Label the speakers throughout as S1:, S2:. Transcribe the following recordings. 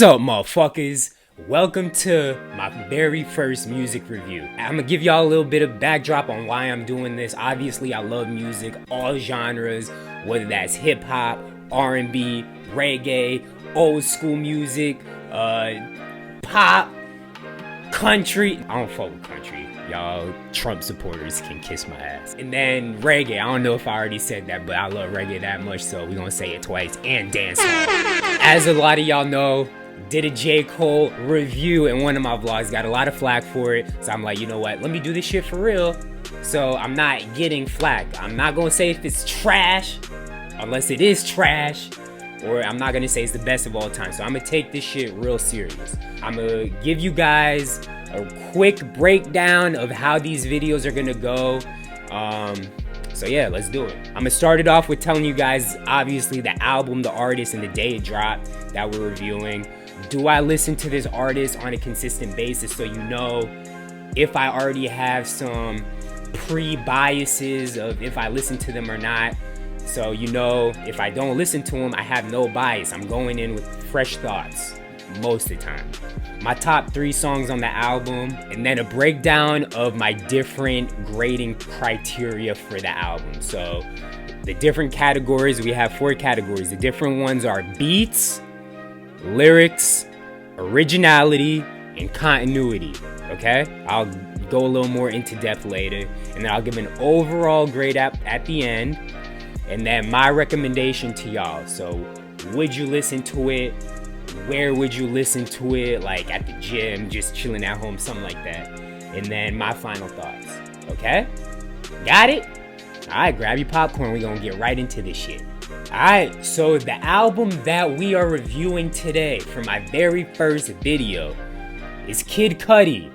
S1: up, motherfuckers? Welcome to my very first music review. I'm gonna give y'all a little bit of backdrop on why I'm doing this. Obviously, I love music, all genres, whether that's hip-hop, R&B, reggae, old school music, pop, country. I don't fuck with country. Y'all Trump supporters can kiss my ass. And then reggae. I don't know if I already said that, but I love reggae that much, so we're gonna say it twice. And dance. As a lot of y'all know, did a J. Cole review in one of my vlogs. Got a lot of flack for it. So I'm like, you know what? Let me do this shit for real. So I'm not getting flack. I'm not gonna say if it's trash, unless it is trash. Or I'm not gonna say it's the best of all time. So I'm gonna take this shit real serious. I'm gonna give you guys a quick breakdown of how these videos are gonna go. So yeah, let's do it. I'm gonna start it off with telling you guys, obviously, the album, the artist, and the day it dropped that we're reviewing. Do I listen to this artist on a consistent basis, so you know if I already have some pre-biases of if I listen to them or not. So you know, if I don't listen to them, I have no bias. I'm going in with fresh thoughts most of the time. My top 3 songs on the album, and then a breakdown of my different grading criteria for the album. So the different categories, we have 4 categories. The different ones are beats, lyrics, originality, and continuity. Okay, I'll go a little more into depth later, and then I'll give an overall grade at the end, and then my recommendation to y'all. So would you listen to it? Where would you listen to it? Like at the gym, just chilling at home, something like that. And then my final thoughts. Okay? Got it? Alright, grab your popcorn. We're gonna get right into this shit. Alright, so the album that we are reviewing today for my very first video is Kid Cudi,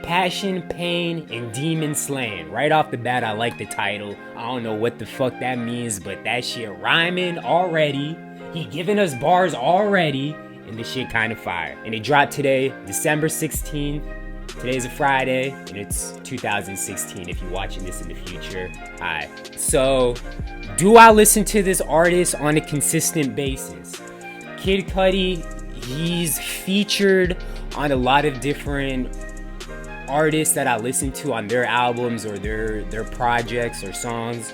S1: Passion, Pain, and Demon Slayin. Right off the bat, I like the title. I don't know what the fuck that means, but that shit rhyming already. He giving us bars already, and this shit kind of fire. And it dropped today, December 16th. Today's a Friday, and it's 2016 if you're watching this in the future. Alright, so do I listen to this artist on a consistent basis? Kid Cudi, he's featured on a lot of different artists that I listen to on their albums or their projects or songs.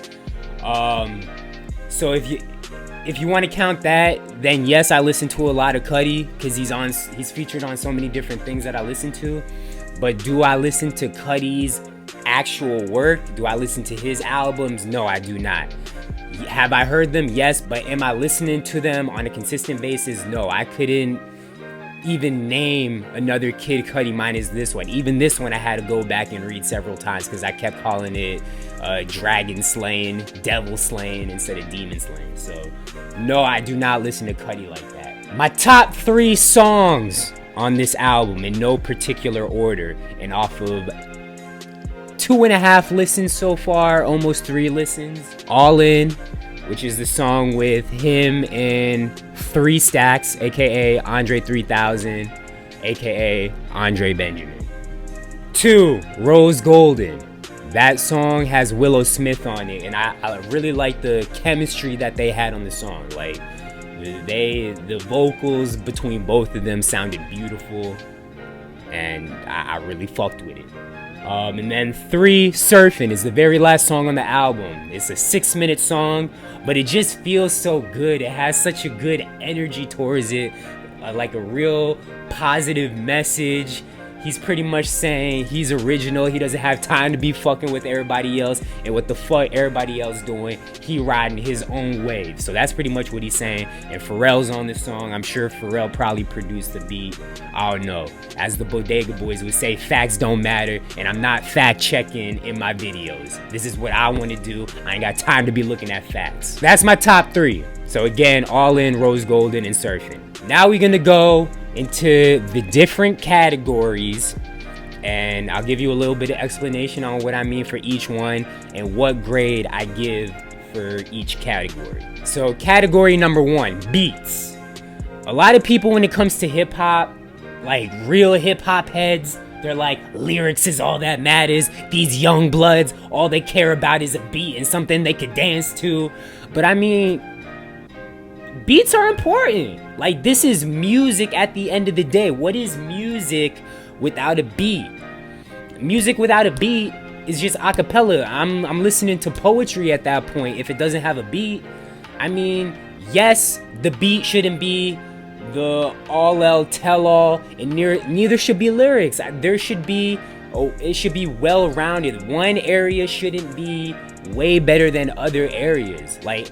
S1: So if you want to count that, then yes, I listen to a lot of Cudi because he's featured on so many different things that I listen to. But do I listen to Cudi's actual work? Do I listen to his albums? No, I do not. Have I heard them? Yes, but am I listening to them on a consistent basis? No, I couldn't even name another Kid Cudi minus this one. Even this one I had to go back and read several times because I kept calling it Dragon Slayin, Devil Slayin instead of Demon Slayin. So no, I do not listen to Cudi like that. My top 3 songs on this album in no particular order, and off of 2.5 listens so far, almost 3 listens. All In, which is the song with him and 3 Stacks, aka Andre 3000, aka Andre Benjamin. 2, Rose Golden. That song has Willow Smith on it, and I really like the chemistry that they had on the song. Like, the vocals between both of them sounded beautiful, and I really fucked with it. And then 3, Surfin' is the very last song on the album. It's a 6-minute song, but it just feels so good. It has such a good energy towards it, like a real positive message. He's pretty much saying he's original. He doesn't have time to be fucking with everybody else, and what the fuck everybody else doing, he riding his own wave. So that's pretty much what he's saying. And Pharrell's on this song. I'm sure Pharrell probably produced the beat. I don't know. As the Bodega Boys would say, facts don't matter, and I'm not fact checking in my videos. This is what I want to do. I ain't got time to be looking at facts. That's my top 3. So again, All In, Rose Golden, and Surfing. Now we're gonna go into the different categories, and I'll give you a little bit of explanation on what I mean for each one and what grade I give for each category. So category number 1, beats. A lot of people, when it comes to hip-hop, like real hip-hop heads, they're like, lyrics is all that matters. These young bloods, all they care about is a beat and something they could dance to. But I mean, beats are important. Like, this is music at the end of the day. What is music without a beat? Music without a beat is just a cappella. I'm listening to poetry at that point. If it doesn't have a beat, I mean, yes, the beat shouldn't be the all tell all, and neither should be lyrics. There should be, it should be well rounded. One area shouldn't be way better than other areas. Like,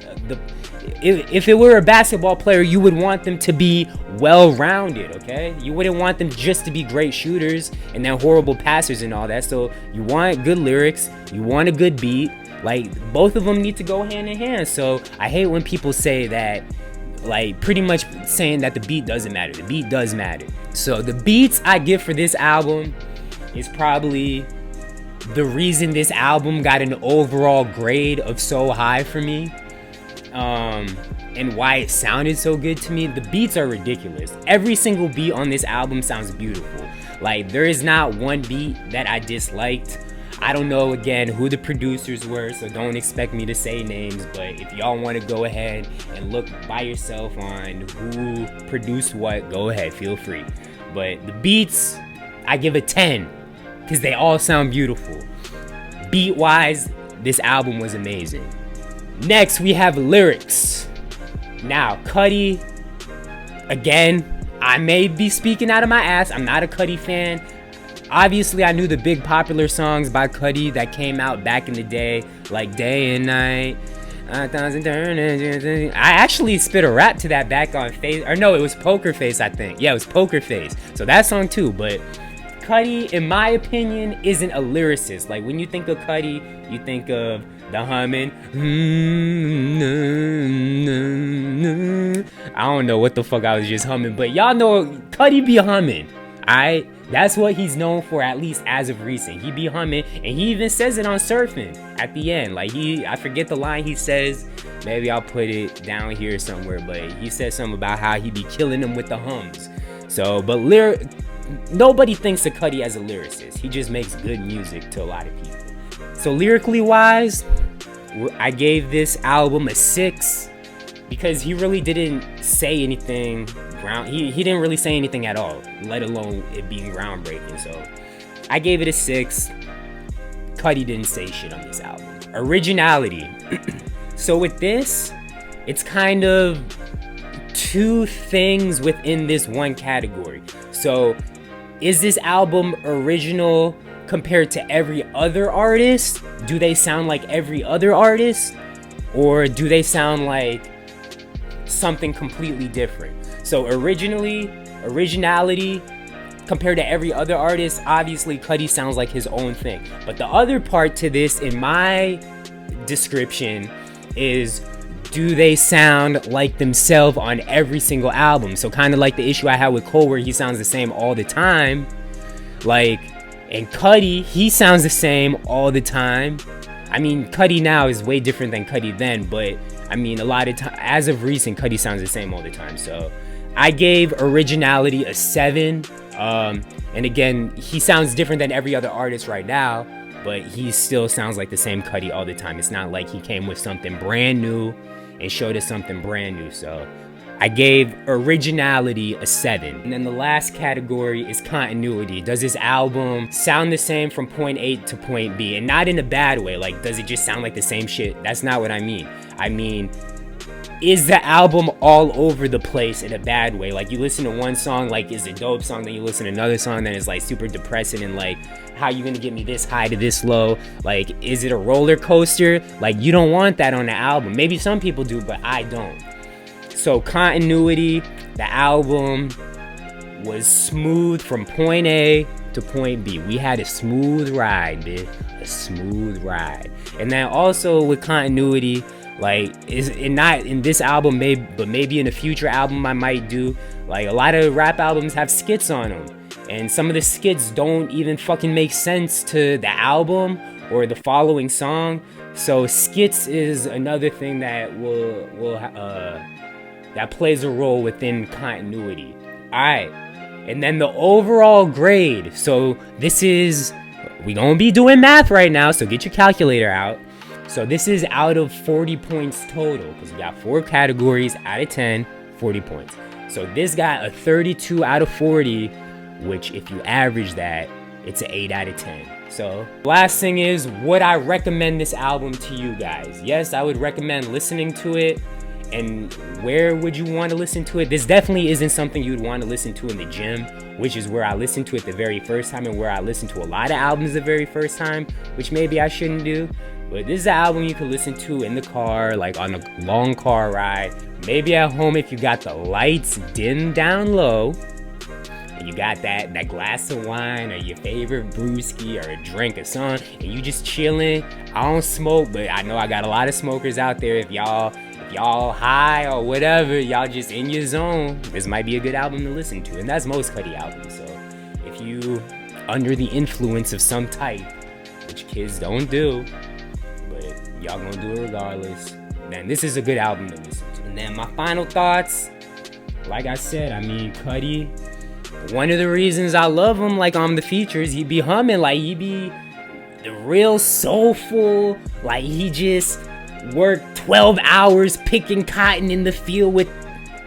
S1: if it were a basketball player, you would want them to be well rounded, okay? You wouldn't want them just to be great shooters and then horrible passers and all that. So you want good lyrics, you want a good beat. Like, both of them need to go hand in hand. So I hate when people say that, like, pretty much saying that the beat doesn't matter. The beat does matter. So the beats I give for this album is probably the reason this album got an overall grade of so high for me, and why it sounded so good to me. The beats are ridiculous. Every single beat on this album sounds beautiful. Like, there is not one beat that I disliked. I don't know, again, who the producers were, so don't expect me to say names, but if y'all want to go ahead and look by yourself on who produced what, go ahead, feel free. But the beats, I give a 10, because they all sound beautiful. Beat-wise, this album was amazing. Next, we have lyrics. Now, Cudi, again, I may be speaking out of my ass. I'm not a Cudi fan. Obviously, I knew the big popular songs by Cudi that came out back in the day, like Day and Night. I actually spit a rap to that back on Face, or no, it was Poker Face, I think. Yeah, it was Poker Face. So that song too, but Cudi, in my opinion, isn't a lyricist. Like, when you think of Cudi, you think of the humming. I don't know what the fuck I was just humming, but y'all know Cudi be humming. Alright? That's what he's known for, at least as of recent. He be humming, and he even says it on Surfing at the end. Like, I forget the line he says. Maybe I'll put it down here somewhere, but he says something about how he be killing them with the hums. So, but nobody thinks of Cudi as a lyricist. He just makes good music to a lot of people. So lyrically wise, I gave this album a 6 because he really didn't say anything. He didn't really say anything at all, let alone it being groundbreaking. So I gave it a 6. Cudi didn't say shit on this album. Originality. So with this, it's kind of two things within this one category. So is this album original compared to every other artist? Do they sound like every other artist? Or do they sound like something completely different? So originality compared to every other artist, obviously Cudi sounds like his own thing. But the other part to this, in my description, is do they sound like themselves on every single album? So kind of like the issue I had with Cole, where he sounds the same all the time. Like, and Cudi, he sounds the same all the time. I mean, Cudi now is way different than Cudi then, but I mean, a lot of time, as of recent, Cudi sounds the same all the time. So I gave originality a 7. And again, he sounds different than every other artist right now, but he still sounds like the same Cudi all the time. It's not like he came with something brand new and showed us something brand new. So I gave originality a 7. And then the last category is continuity. Does this album sound the same from point A to point B? And not in a bad way. Like, does it just sound like the same shit? That's not what I mean. I mean, is the album all over the place in a bad way? Like, you listen to one song, like, it's a dope song, then you listen to another song, then it's like super depressing, and like, how you gonna get me this high to this low? Like, is it a roller coaster? Like, you don't want that on the album. Maybe some people do, but I don't. So continuity, the album was smooth from point A to point B. We had a smooth ride, bitch. A smooth ride. And then also with continuity, like, is it not in this album, but maybe in a future album I might do. Like, a lot of rap albums have skits on them, and some of the skits don't even fucking make sense to the album or the following song. So skits is another thing that that plays a role within continuity. All right, and then the overall grade. So this is, we gonna be doing math right now, so get your calculator out. So this is out of 40 points total, because we got 4 categories out of 10, 40 points. So this got a 32 out of 40, which if you average that, it's an 8 out of 10. So last thing is, would I recommend this album to you guys? Yes, I would recommend listening to it. And where would you want to listen to it? This definitely isn't something you'd want to listen to in the gym, which is where I listened to it the very first time, and where I listened to a lot of albums the very first time, which maybe I shouldn't do. But this is an album you can listen to in the car, like on a long car ride, maybe at home if you got the lights dimmed down low, and you got that glass of wine or your favorite brewski or a drink or something, and you just chilling. I don't smoke, but I know I got a lot of smokers out there. If y'all high or whatever, y'all just in your zone, this might be a good album to listen to. And that's most Cudi albums. So if you under the influence of some type, which kids don't do, but y'all gonna do it regardless, then this is a good album to listen to. And then my final thoughts, like I said, I mean, Cudi, one of the reasons I love him, like on the features, he be humming, like he be the real soulful, like he just worked 12 hours picking cotton in the field with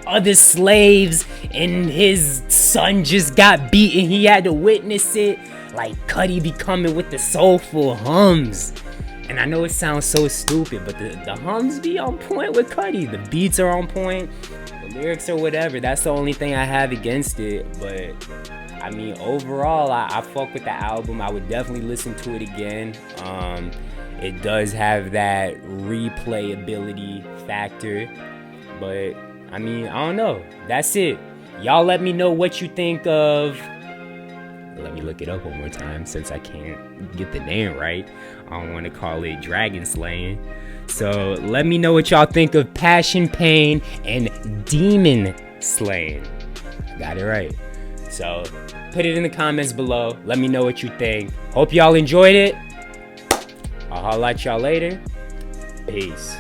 S1: other slaves, and his son just got beaten. He had to witness it. Like, Cudi be coming with the soulful hums. And I know it sounds so stupid, but the hums be on point with Cudi. The beats are on point. The lyrics or whatever. That's the only thing I have against it. But, I mean, overall, I fuck with the album. I would definitely listen to it again. It does have that replayability factor, but I mean, I don't know. That's it. Y'all let me know what you think of, let me look it up one more time since I can't get the name right. I don't want to call it Dragon Slayin. So let me know what y'all think of Passion, Pain, and Demon Slayin. Got it right. So put it in the comments below. Let me know what you think. Hope y'all enjoyed it. I'll holla at y'all later. Peace.